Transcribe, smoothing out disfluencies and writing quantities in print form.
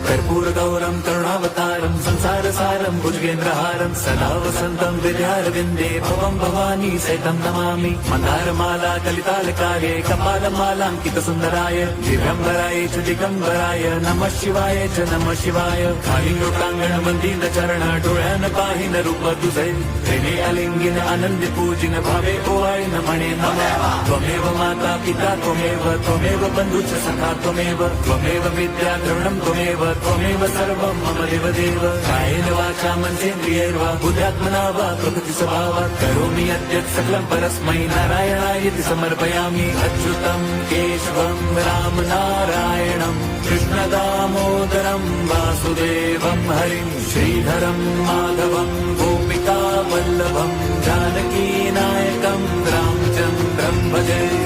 कर्पूरगौरं करुणावतारं संसारसारं भुजगेन्द्रहारं सदा वसन्तं हृदयारविन्दे भवं भवानी सहितं नमामि मन्दारमाला कलितालकारे कपालमालाङ्कितसुन्दराय दिगम्बराय च दिगम्बराय नमः शिवाय च नमः शिवाय खाली लोकांगण मंदिर चरण डोळ्यान पाहिन रूप तुझे प्रेमे अलिंगिन आनंद पूजिन भावे ओवाय न म्हणे नमः त्वमेव माता पिता त्वमेव बंधुच सखा त्वमेव विद्या द्रवणं त्वमेव सर्वं मम देवदेव कायेन वाचा मनसेन्द्रियैर्वा बुद्ध्यात्मना वा प्रकृति स्वभावात् करोमि यद्यत् सकलं परस्मै नारायणायति समर्पयामि अच्युतं केशवं राम नारायणं कृष्णदामोदरं वासुदेवं हरिं श्रीधरं माधवं गोपिका वल्लभं जानकी नायकं रामचन्द्रं भजे।